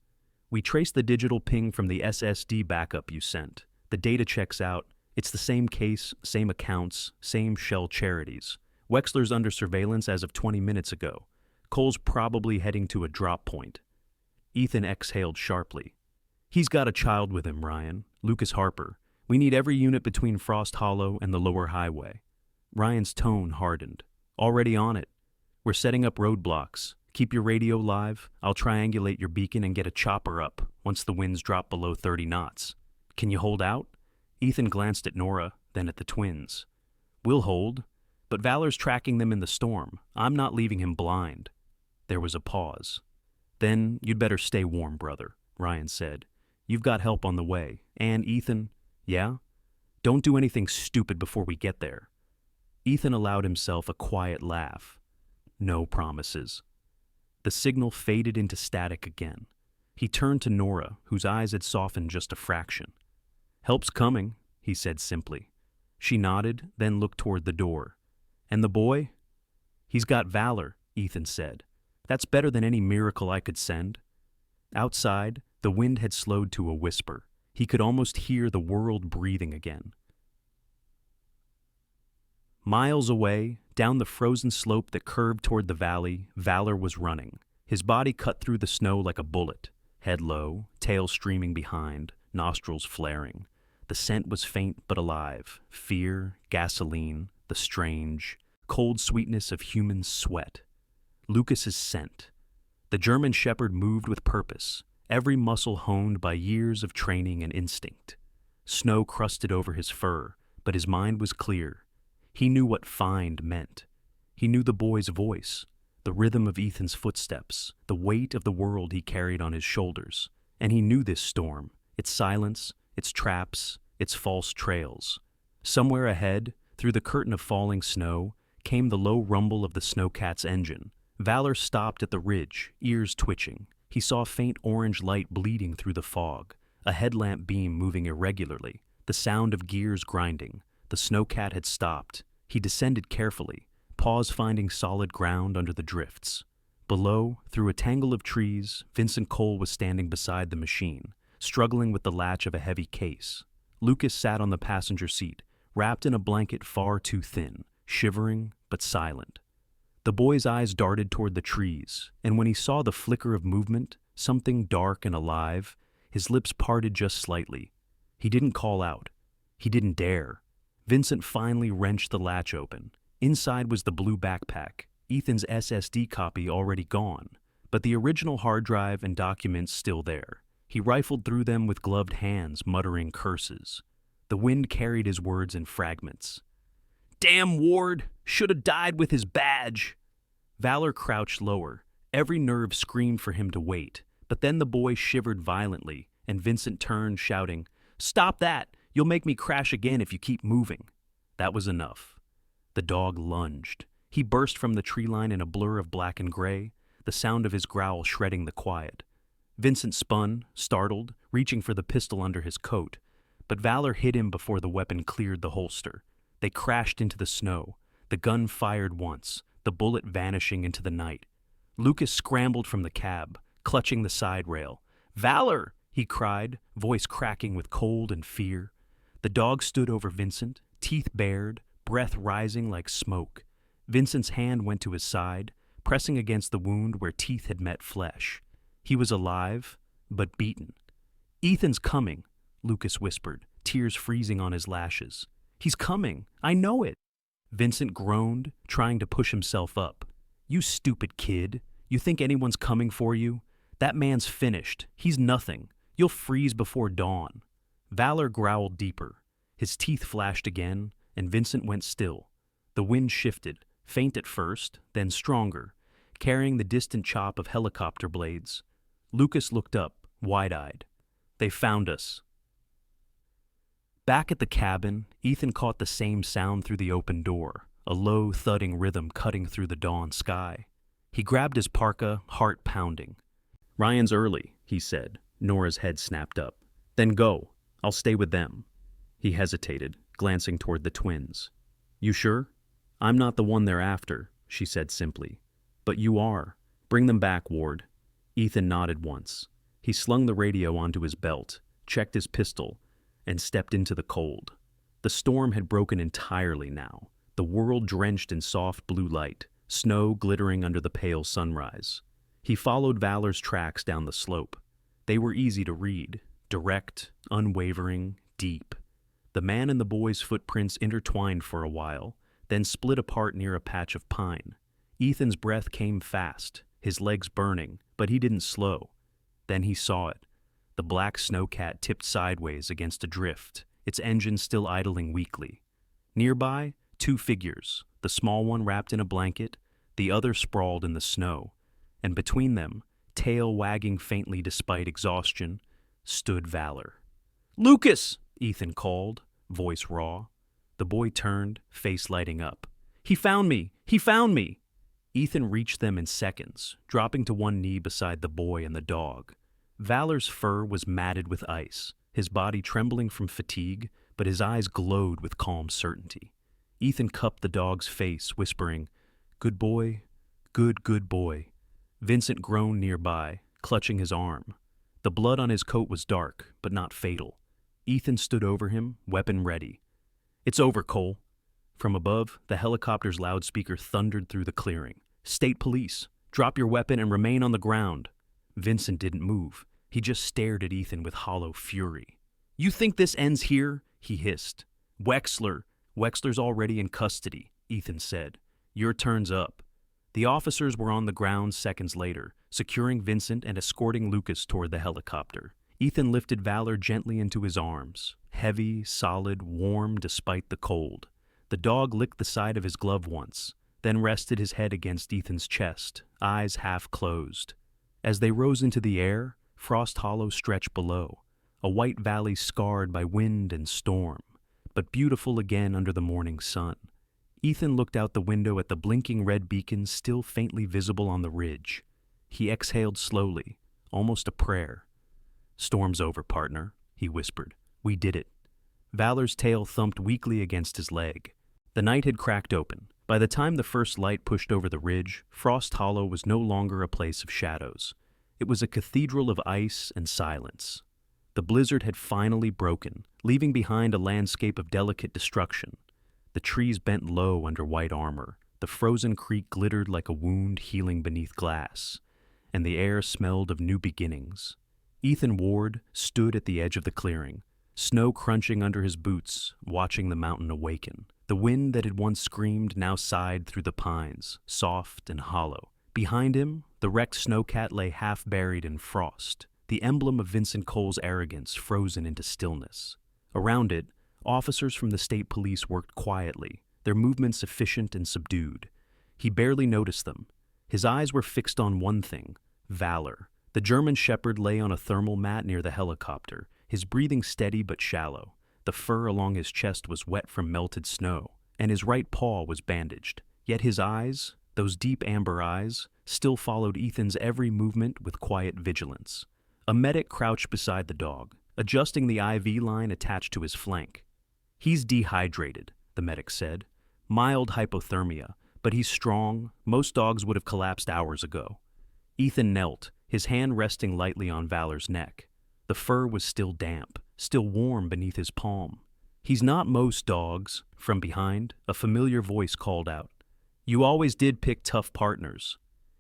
We traced the digital ping from the SSD backup you sent. The data checks out. It's the same case, same accounts, same shell charities. Wexler's under surveillance as of 20 minutes ago. Cole's probably heading to a drop point." Ethan exhaled sharply. "He's got a child with him, Ryan. Lucas Harper. We need every unit between Frost Hollow and the lower highway." Ryan's tone hardened. "Already on it. We're setting up roadblocks. Keep your radio live. I'll triangulate your beacon and get a chopper up once the winds drop below 30 knots. Can you hold out?" Ethan glanced at Nora, then at the twins. "We'll hold, but Valor's tracking them in the storm. I'm not leaving him blind." There was a pause. "Then you'd better stay warm, brother," Ryan said. "You've got help on the way. And Ethan..." "Yeah? Don't do anything stupid before we get there." Ethan allowed himself a quiet laugh. "No promises." The signal faded into static again. He turned to Nora, whose eyes had softened just a fraction. "Help's coming," he said simply. She nodded, then looked toward the door. "And the boy?" "He's got Valor," Ethan said. "That's better than any miracle I could send." Outside, the wind had slowed to a whisper. He could almost hear the world breathing again. Miles away, down the frozen slope that curved toward the valley, Valor was running. His body cut through the snow like a bullet, head low, tail streaming behind, nostrils flaring. The scent was faint but alive, fear, gasoline, the strange, cold sweetness of human sweat. Lucas's scent. The German shepherd moved with purpose, every muscle honed by years of training and instinct. Snow crusted over his fur, but his mind was clear. He knew what find meant. He knew the boy's voice, the rhythm of Ethan's footsteps, the weight of the world he carried on his shoulders. And he knew this storm, its silence, its traps, its false trails. Somewhere ahead, through the curtain of falling snow, came the low rumble of the snowcat's engine. Valor stopped at the ridge, ears twitching. He saw faint orange light bleeding through the fog, a headlamp beam moving irregularly, the sound of gears grinding. The snowcat had stopped. He descended carefully, paws finding solid ground under the drifts. Below, through a tangle of trees, Vincent Cole was standing beside the machine, struggling with the latch of a heavy case. Lucas sat on the passenger seat, wrapped in a blanket far too thin, shivering but silent. The boy's eyes darted toward the trees, and when he saw the flicker of movement, something dark and alive, his lips parted just slightly. He didn't call out. He didn't dare. Vincent finally wrenched the latch open. Inside was the blue backpack, Ethan's SSD copy already gone, but the original hard drive and documents still there. He rifled through them with gloved hands, muttering curses. The wind carried his words in fragments. "Damn Ward! Should have died with his badge!" Valor crouched lower. Every nerve screamed for him to wait, but then the boy shivered violently, and Vincent turned, shouting, "Stop that! You'll make me crash again if you keep moving." That was enough. The dog lunged. He burst from the tree line in a blur of black and gray, the sound of his growl shredding the quiet. Vincent spun, startled, reaching for the pistol under his coat, but Valor hit him before the weapon cleared the holster. They crashed into the snow. The gun fired once, the bullet vanishing into the night. Lucas scrambled from the cab, clutching the side rail. "Valor!" he cried, voice cracking with cold and fear. The dog stood over Vincent, teeth bared, breath rising like smoke. Vincent's hand went to his side, pressing against the wound where teeth had met flesh. He was alive, but beaten. "Ethan's coming," Lucas whispered, tears freezing on his lashes. "He's coming. I know it." Vincent groaned, trying to push himself up. "You stupid kid. You think anyone's coming for you? That man's finished. He's nothing. You'll freeze before dawn." Valor growled deeper. His teeth flashed again, and Vincent went still. The wind shifted, faint at first, then stronger, carrying the distant chop of helicopter blades. Lucas looked up, wide-eyed. "They found us." Back at the cabin, Ethan caught the same sound through the open door, a low, thudding rhythm cutting through the dawn sky. He grabbed his parka, heart pounding. "Ryan's early," he said. Nora's head snapped up. "Then go. I'll stay with them." He hesitated, glancing toward the twins. "You sure?" "I'm not the one they're after," she said simply. "But you are. Bring them back, Ward." Ethan nodded once. He slung the radio onto his belt, checked his pistol, and stepped into the cold. The storm had broken entirely now, the world drenched in soft blue light, snow glittering under the pale sunrise. He followed Valor's tracks down the slope. They were easy to read, direct, unwavering, deep. The man and the boy's footprints intertwined for a while, then split apart near a patch of pine. Ethan's breath came fast, his legs burning, but he didn't slow. Then he saw it. The black snowcat tipped sideways against a drift, its engine still idling weakly. Nearby, two figures, the small one wrapped in a blanket, the other sprawled in the snow, and between them, tail wagging faintly despite exhaustion, stood Valor. "Lucas!" Ethan called, voice raw. The boy turned, face lighting up. "He found me! He found me!" Ethan reached them in seconds, dropping to one knee beside the boy and the dog. Valor's fur was matted with ice, his body trembling from fatigue, but his eyes glowed with calm certainty. Ethan cupped the dog's face, whispering, "Good boy, good boy." Vincent groaned nearby, clutching his arm. The blood on his coat was dark, but not fatal. Ethan stood over him, weapon ready. "It's over, Cole." From above, the helicopter's loudspeaker thundered through the clearing. "State police, drop your weapon and remain on the ground." Vincent didn't move. He just stared at Ethan with hollow fury. "You think this ends here?" he hissed. Wexler's already in custody," Ethan said. "Your turn's up." The officers were on the ground seconds later, securing Vincent and escorting Lucas toward the helicopter. Ethan lifted Valor gently into his arms, heavy, solid, warm despite the cold. The dog licked the side of his glove once, then rested his head against Ethan's chest, eyes half closed. As they rose into the air, Frost Hollow stretched below, a white valley scarred by wind and storm, but beautiful again under the morning sun. Ethan looked out the window at the blinking red beacons still faintly visible on the ridge. He exhaled slowly, almost a prayer. "Storm's over, partner," he whispered. "We did it." Valor's tail thumped weakly against his leg. The night had cracked open. By the time the first light pushed over the ridge, Frost Hollow was no longer a place of shadows. It was a cathedral of ice and silence. The blizzard had finally broken, leaving behind a landscape of delicate destruction. The trees bent low under white armor, The frozen creek glittered like a wound healing beneath glass, and the air smelled of new beginnings. Ethan Ward stood at the edge of the clearing, snow crunching under his boots, watching the mountain awaken. The wind that had once screamed now sighed through the pines, soft and hollow. Behind him, the wrecked snowcat lay half buried in frost, the emblem of Vincent Cole's arrogance frozen into stillness. Around it, officers from the state police worked quietly, their movements efficient and subdued. He barely noticed them. His eyes were fixed on one thing: valor. The German shepherd lay on a thermal mat near the helicopter, his breathing steady but shallow. The fur along his chest was wet from melted snow, and his right paw was bandaged. Yet his eyes, those deep amber eyes, still followed Ethan's every movement with quiet vigilance. A medic crouched beside the dog, adjusting the IV line attached to his flank. "He's dehydrated," the medic said. "Mild hypothermia, but he's strong. Most dogs would have collapsed hours ago." Ethan knelt, his hand resting lightly on Valor's neck. The fur was still damp, still warm beneath his palm. "He's not most dogs," from behind, a familiar voice called out. "You always did pick tough partners."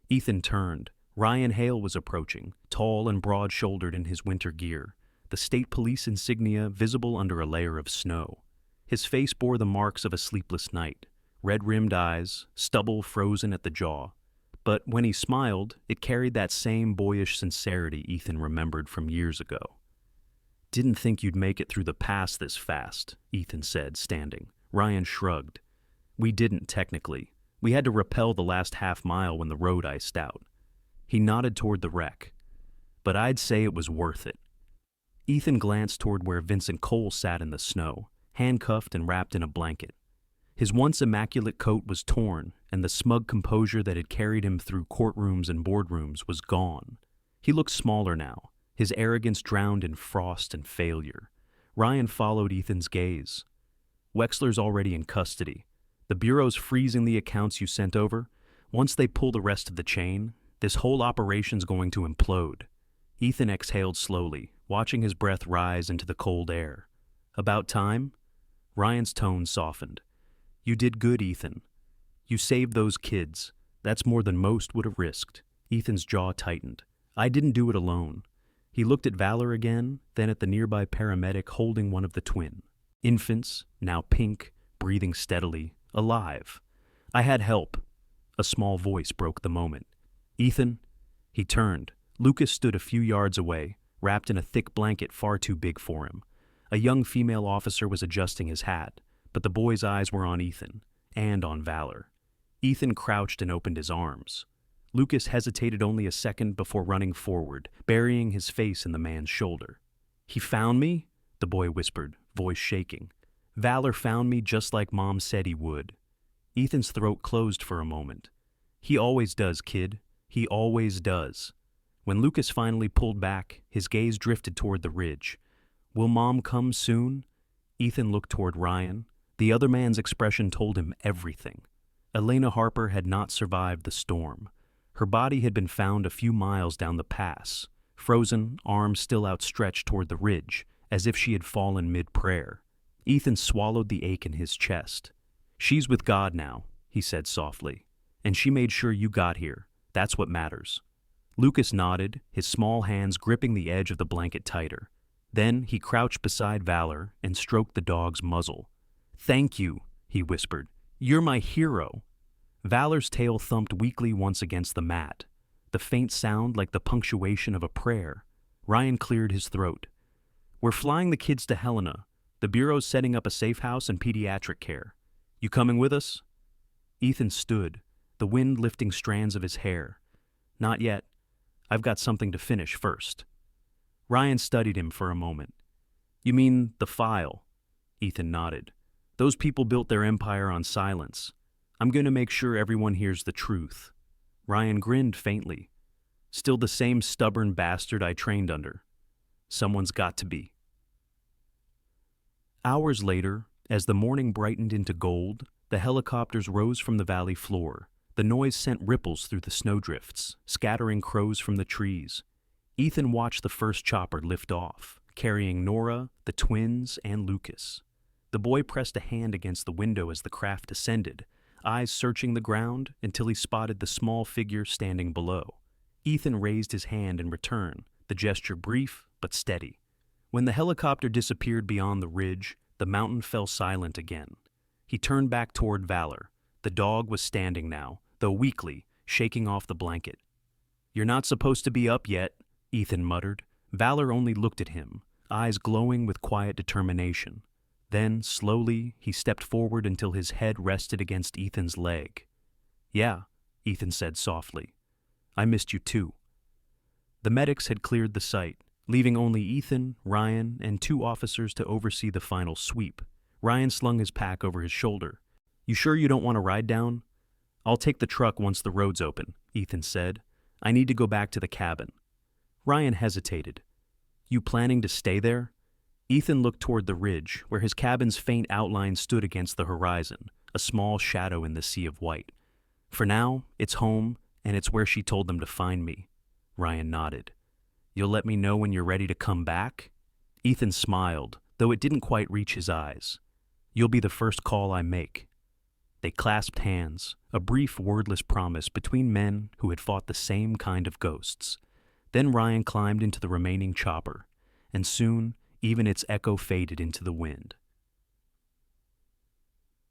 Ethan turned. Ryan Hale was approaching, tall and broad-shouldered in his winter gear, the state police insignia visible under a layer of snow. His face bore the marks of a sleepless night, red-rimmed eyes, stubble frozen at the jaw. But when he smiled, it carried that same boyish sincerity Ethan remembered from years ago. "Didn't think you'd make it through the pass this fast," Ethan said, standing. Ryan shrugged. "We didn't, technically. We had to rappel the last half-mile when the road iced out." He nodded toward the wreck. "But I'd say it was worth it." Ethan glanced toward where Vincent Cole sat in the snow, handcuffed and wrapped in a blanket. His once immaculate coat was torn, and the smug composure that had carried him through courtrooms and boardrooms was gone. He looked smaller now, his arrogance drowned in frost and failure. Ryan followed Ethan's gaze. "Wexler's already in custody. The Bureau's freezing the accounts you sent over. Once they pull the rest of the chain, this whole operation's going to implode." Ethan exhaled slowly, watching his breath rise into the cold air. "About time?" Ryan's tone softened. "You did good, Ethan. You saved those kids. That's more than most would have risked." Ethan's jaw tightened. "I didn't do it alone." He looked at Valor again, then at the nearby paramedic holding one of the twin. Infants, now pink, breathing steadily, alive. "I had help." A small voice broke the moment. "Ethan?" He turned. Lucas stood a few yards away, wrapped in a thick blanket far too big for him. A young female officer was adjusting his hat, but the boy's eyes were on Ethan, and on Valor. Ethan crouched and opened his arms. Lucas hesitated only a second before running forward, burying his face in the man's shoulder. "He found me?" the boy whispered, voice shaking. "Valor found me just like Mom said he would." Ethan's throat closed for a moment. "He always does, kid. He always does." When Lucas finally pulled back, his gaze drifted toward the ridge. "Will Mom come soon?" Ethan looked toward Ryan. The other man's expression told him everything. Elena Harper had not survived the storm. Her body had been found a few miles down the pass, frozen, arms still outstretched toward the ridge, as if she had fallen mid-prayer. Ethan swallowed the ache in his chest. "She's with God now," he said softly. "And she made sure you got here. That's what matters." Lucas nodded, his small hands gripping the edge of the blanket tighter. Then he crouched beside Valor and stroked the dog's muzzle. "Thank you," he whispered. "You're my hero." Valor's tail thumped weakly once against the mat, the faint sound like the punctuation of a prayer. Ryan cleared his throat. "We're flying the kids to Helena. The Bureau's setting up a safe house and pediatric care. You coming with us?" Ethan stood, the wind lifting strands of his hair. "Not yet. I've got something to finish first." Ryan studied him for a moment. "You mean the file?" Ethan nodded. "Those people built their empire on silence. I'm going to make sure everyone hears the truth." Ryan grinned faintly. "Still the same stubborn bastard I trained under. Someone's got to be." Hours later, as the morning brightened into gold, the helicopters rose from the valley floor. The noise sent ripples through the snowdrifts, scattering crows from the trees. Ethan watched the first chopper lift off, carrying Nora, the twins, and Lucas. The boy pressed a hand against the window as the craft descended, eyes searching the ground until he spotted the small figure standing below. Ethan raised his hand in return, the gesture brief but steady. When the helicopter disappeared beyond the ridge, the mountain fell silent again. He turned back toward Valor. The dog was standing now, though weakly, shaking off the blanket. "You're not supposed to be up yet," Ethan muttered. Valor only looked at him, eyes glowing with quiet determination. Then, slowly, he stepped forward until his head rested against Ethan's leg. "Yeah," Ethan said softly. "I missed you too." The medics had cleared the site, leaving only Ethan, Ryan, and 2 officers to oversee the final sweep. Ryan slung his pack over his shoulder. "You sure you don't want to ride down?" "I'll take the truck once the road's open," Ethan said. "I need to go back to the cabin." Ryan hesitated. "You planning to stay there?" Ethan looked toward the ridge, where his cabin's faint outline stood against the horizon, a small shadow in the sea of white. "For now, it's home, and it's where she told them to find me." Ryan nodded. "You'll let me know when you're ready to come back?" Ethan smiled, though it didn't quite reach his eyes. "You'll be the first call I make." They clasped hands, a brief wordless promise between men who had fought the same kind of ghosts. Then Ryan climbed into the remaining chopper, and soon even its echo faded into the wind.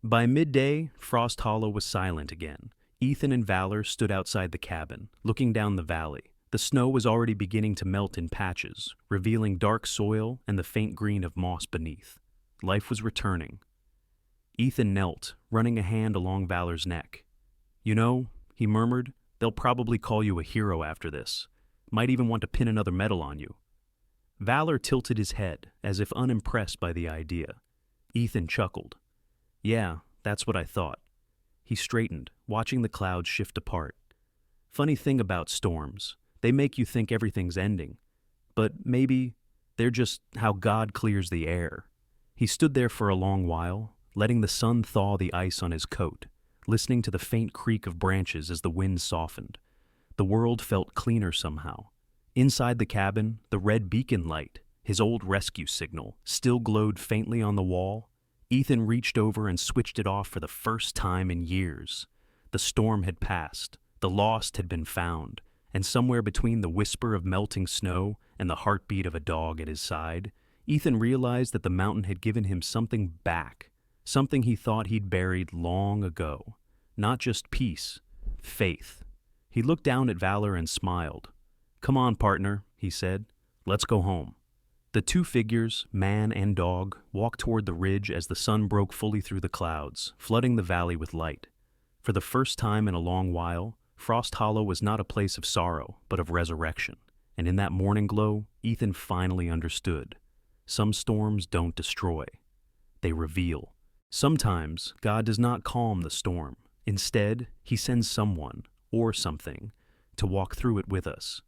By midday, Frost Hollow was silent again. Ethan and Valor stood outside the cabin, looking down the valley. The snow was already beginning to melt in patches, revealing dark soil and the faint green of moss beneath. Life was returning. Ethan knelt, running a hand along Valor's neck. "You know," he murmured, "they'll probably call you a hero after this. Might even want to pin another medal on you." Valor tilted his head, as if unimpressed by the idea. Ethan chuckled. "Yeah, that's what I thought." He straightened, watching the clouds shift apart. "Funny thing about storms, they make you think everything's ending. But maybe they're just how God clears the air." He stood there for a long while, letting the sun thaw the ice on his coat, listening to the faint creak of branches as the wind softened. The world felt cleaner somehow. Inside the cabin, the red beacon light, his old rescue signal, still glowed faintly on the wall. Ethan reached over and switched it off for the first time in years. The storm had passed, the lost had been found, and somewhere between the whisper of melting snow and the heartbeat of a dog at his side, Ethan realized that the mountain had given him something back, something he thought he'd buried long ago. Not just peace, faith. He looked down at Valor and smiled. "Come on, partner," he said. "Let's go home." The 2 figures, man and dog, walked toward the ridge as the sun broke fully through the clouds, flooding the valley with light. For the first time in a long while, Frost Hollow was not a place of sorrow, but of resurrection. And in that morning glow, Ethan finally understood. Some storms don't destroy. They reveal. Sometimes, God does not calm the storm. Instead, he sends someone, or something, to walk through it with us.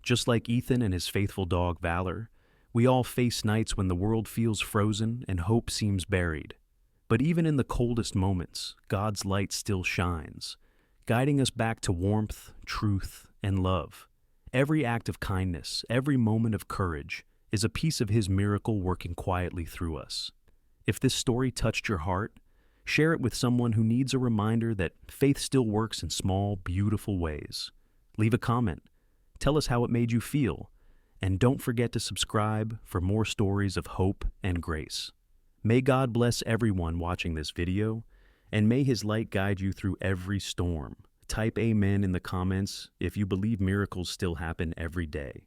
Just like Ethan and his faithful dog Valor, we all face nights when the world feels frozen and hope seems buried. But even in the coldest moments, God's light still shines, guiding us back to warmth, truth, and love. Every act of kindness, every moment of courage, is a piece of his miracle working quietly through us. If this story touched your heart, share it with someone who needs a reminder that faith still works in small, beautiful ways. Leave a comment. Tell us how it made you feel. And don't forget to subscribe for more stories of hope and grace. May God bless everyone watching this video, and may his light guide you through every storm. Type amen in the comments if you believe miracles still happen every day.